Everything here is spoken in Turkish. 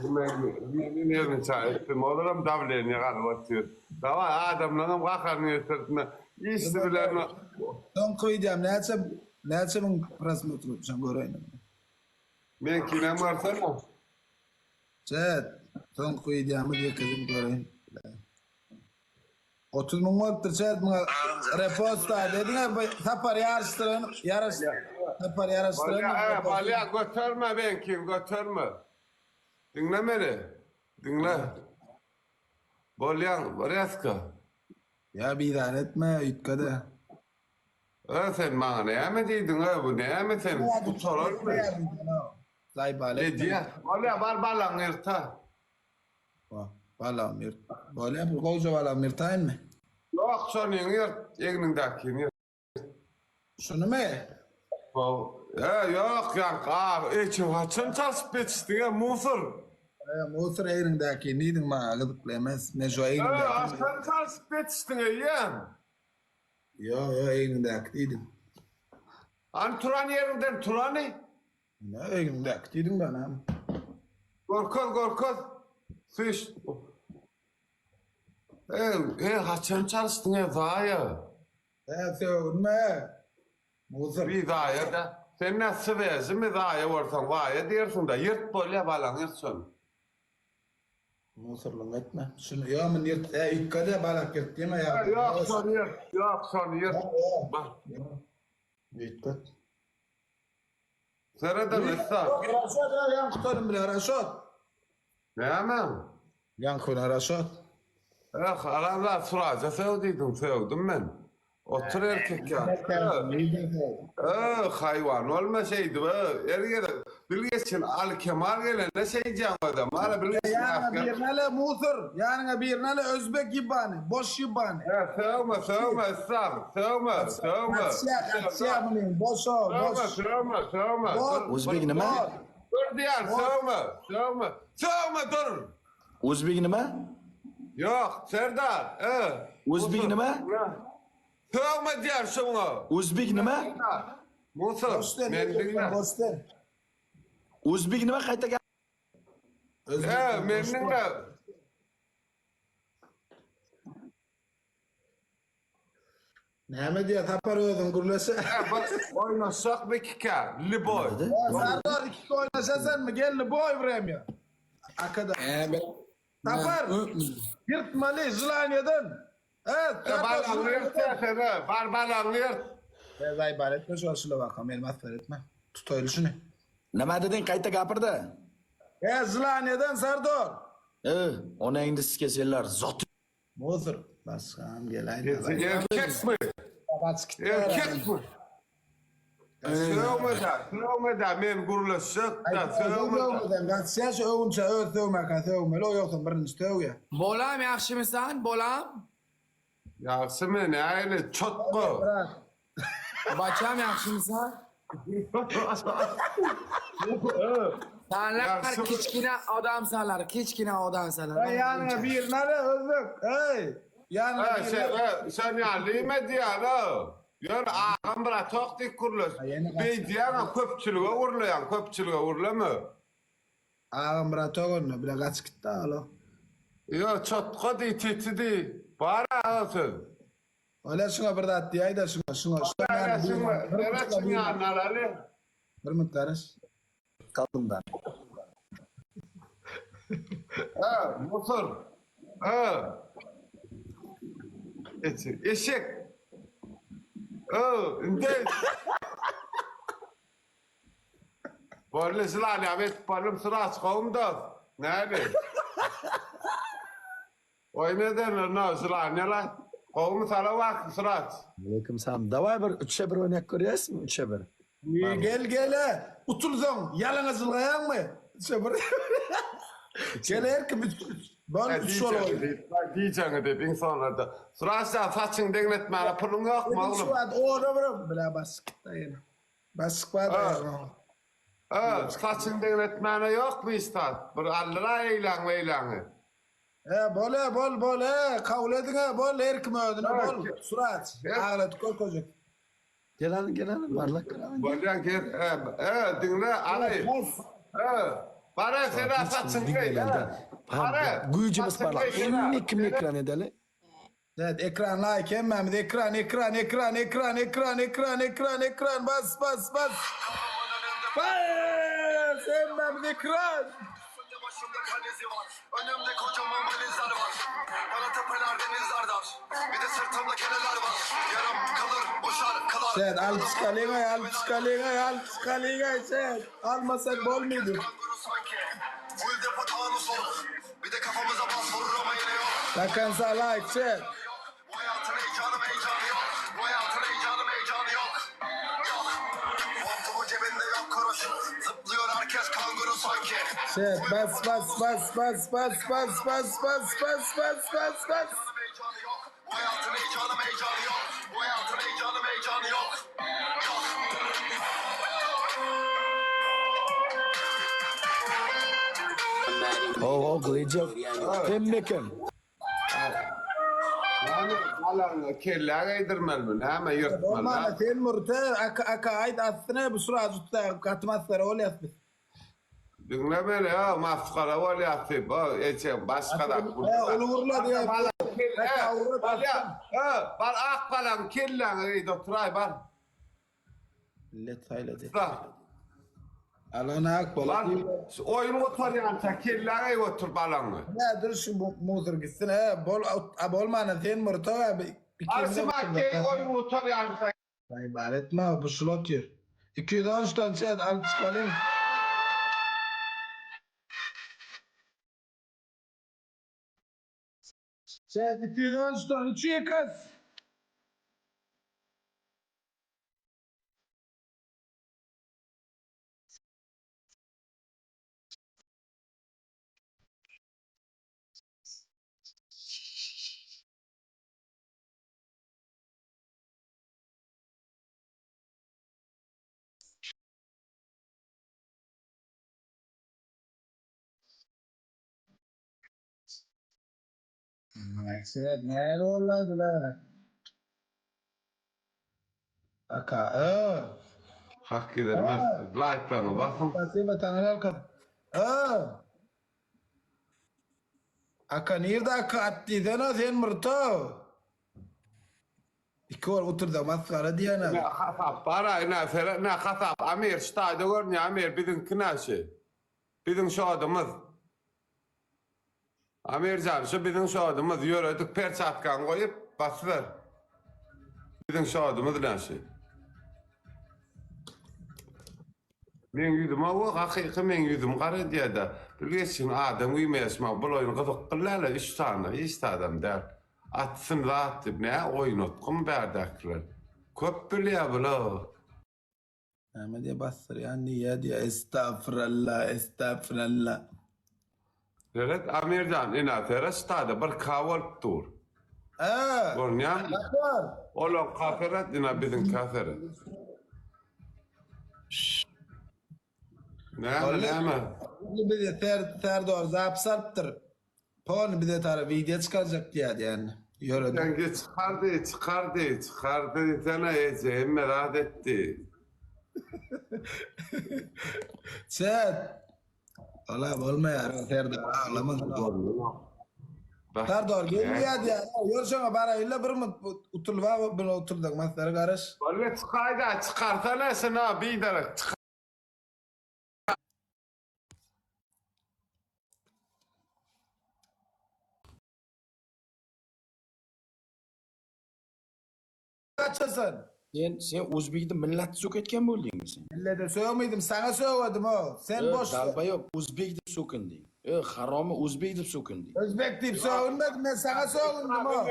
yerini çağırdım. Oğlum davlen yakan batıyor. Dava adamların bakanı sırtına. İşte bilen Son koyacağım. Neçe bin prosмотр yapacağım göreyim. men kinem varsana. Chat. Son koyacağımı diye kızım göreyim. 30 bin vardır chat. Reposta dedin ya tapar yarıştırın. Tapar yarıştırın. Balya götürme ben kim götürme. Dinle beni. Dinle. Bolyan varyaska. Ya bir idare etme ütkada. Sen bana ne mi dedin bu ne mi sen? Bu sorun mu? Zay balet. Ne diye? Balya var balan yırta. Valla mir. Böyle bir koca valla mirtayın mı? Yok son yırt. Yeğnindeki yırt. Şunu mu? Yok ya. İçim haçın çalışıp geçti ya musur. Musur eğrindeki neydin ma gıdıklayamaz. Mejo eğrindeki. Haçın çalışıp geçti ya. Yo eğrindeki neydin. An Turan yerinden Turan'ı. Ne eğrindeki neydin bana. Gorkol. Fiş. Haçın çalıştın ya daha ya. Sevme. Musur. Bir daha ya da. Sen nasıl versin mi daha ya varsan var ya diyorsun da yırt böyle balan yırtsın. Musurluğum etme. Şunu ya mı yırt. Ütkada balak yırt deme ya. Yok son yırt. Yok son yırt. Bak. Ütkad. Sırada mesela. Raşot ya yankıtörüm bile Raşot. Ne hemen? Yankına Raşot. Aramlar suraca sevdim ben. Otur erkek ya. Hayvan olmasaydı be. Ergele bilgeçin al kemal gele ne şeyeceğim adam. Hala bilgeçin Yanına bir nale Musur. Yanına bir nale Özbek yibani. Boş yibani. Sevme Kaçya mıyım? Boş ol. Boş. Sevme. O'zbek nima? Dur diyor sevme dur. O'zbek nima? Yok Serdar. O'zbek nima? Sevme diyor şuna. O'zbek nima? Musur. Boşten. Men dinle. Boşten. O'zbek nima qayta gap? Men dinle. Neme diye tapar ödün gürlese. Oynasak bir kika. Liboy. Sardar iki oynasa sen mi? Gel boy vrem ya. Akada. Tapar. Yırtmalı Zülaniye'den. Evet. Balan yırt ya. Balan yırt. Zay balet mi? Şu aşıla bakalım. Elmas veretme. Tut öyle şunu. Nima deding qayta gapirdi? Zülaniye'den Sardar. Onangni sikesenlar zot. Muzur. Basam gel aynen. Erkek mi? Erkek mi? Sevme de men gurlaşık da sevme de. Gatsiyas övünçe övme kathövme. Lo yoksun birinci tövge. Bolam yaxshimisan, bolam? Yaxşı mı ne aile çotku. Bırak. Bacham yaxshimisan? Sanlar Yaxshi. kichkina odamsanlar, kichkina odamsanlar. Yanına bir nare özlük. Hey. Yanına bir nare. Sen ya lime diyana. Yör ağam bıra toktik kurulur. Bir diyana köpçülüğe uğurlama. Ağam bırakın. Bile kaç gitti alo. Yo çotku di titi di. Para olsun. Öyle şuna bir dat diyay da şuna. Neresin ya naralı? Bir minut karış. Kaldım ben. Musur. Eşek. İnde. Böyle silahlı evet balım sıra çıkağım da. Nerede? Oy ne denir ne silahlı ne lan? Kovmu sana bak sıra. Aleyküm selam. Davay bir 3'e 1 oynayak ko'ryapsizmi? 3'e 1. Gel. Utulzon. Yalın ızılgayan mı? Gel erki bir. Ben üç ol oyun. Diyeceğini dedi insanlarda. Sırasında saçın denetmene pulun yok mu oğlum? Şu an oğlum. Bile basık da yine. Basık var da. Saçın denetmene yok mu istat? Bir allıra eylanı. Bol. Kavul edin bol. Erkim ödüne bol. Surat. Ağlat korkacak. Gelelim. Varlak gelelim. Bolyan gel. Dinle alayım. Para sen asatsın kay. Para. Gücümüz var. Kim ekran edeli? Evet, ekran like emmem de ekran bas. Bas emmem de ekran. Başımda kalezi var. Önümde kocaman valizler var. Bana tepeler denizler dar. Bir de sırtımda keneler var. Yarım kalır bu şarkılar. Evet, al psikalingay sen. Almasak bol muydu? Kanguru sanki. Full depo tanus olur. Bir de kafamıza bas vurur ama yine yok. Takansa like sen. Bu hayatın heyecanı yok. Bu hayatın heyecanı yok. Yok. Montumun cebinde yok kuruş. Zıplıyor herkes kanguru sanki. Evet, bas. Heyecanı yok. Bu hayatın heyecanı yok. Bu hayatın heyecanı yok. Yok. Gıcık. Kim ekran? Yani falan kelle gaydirmel mi? Hemen yırtmal. Olmaz sen murte aka ait aslına bu sıra azutta katmazlar öyle yaptı. Dinle beni ya. Maskara var ya. Eçem başka da. Onu vurla diye. Bar ak falan kelle. Doktoray bar. Let hayladı. Da. Alana ak Bar. bola. Oyun otur yansa kelle otur balanı. Ne dur şu muzur gitsin bol mana sen murte Arsı makke oyun otur yansa. İbaret mi bu slot yer. 210 ton sen al çıkalım. Sen 210 ton içiye kas. Sen ne oldu lan? Aka Hak ederim. Like'larına bakın. Pasif tanrı kadar. Aka nerede aka attıydı na sen mırto. İki var oturdu maskara diye Ne na. hasap para ne hasap Amir stayda görünüyor Amir bizim kınaşı. Bizim şoğudumuz. Amircan şu bizim şoğudumuz yürüdük perçatkan koyup basılır. Bizim şoğudumuz nasıl? Men yüzüm o hakiki men yüzüm kara diye de bilirsin adam uymayasma bu oyunu kızık kıllala iş adam der. Atsın rahat ne oyun otkum berdaklar. Köp biliyor bula. Ama diye bastır yani ya diye estağfurullah. Evet Amircan inatere stada bir kahval tur. Görünüyor musun? Bakar. Oğlum kaferet ina bizim kaferet. Ne? Bir de ter doğru zap sarptır. Pon bir de taraf video çıkacak diye yani. Yürüdü. Sen çıkardı. Sana ece merak etti. Sen. Ola olmayar. Ter doğru ağlamaz. Ter doğru gelmiyor diye. Yürüsene bana illa bir mi utulva bunu oturduk masları karış. Vallahi çıkarsana sen ha bir derek çıkar. Kaçasın. Sen O'zbekni millat so'kayotgan bo'ldingmi sen? Millete söylemeydim sana söyledim o. Sen boş ver. Dalba yo'q, o'zbek deb so'kinding. Haromi o'zbek deb so'kinding. Özbek deyip söylemedim ben sana söyledim o.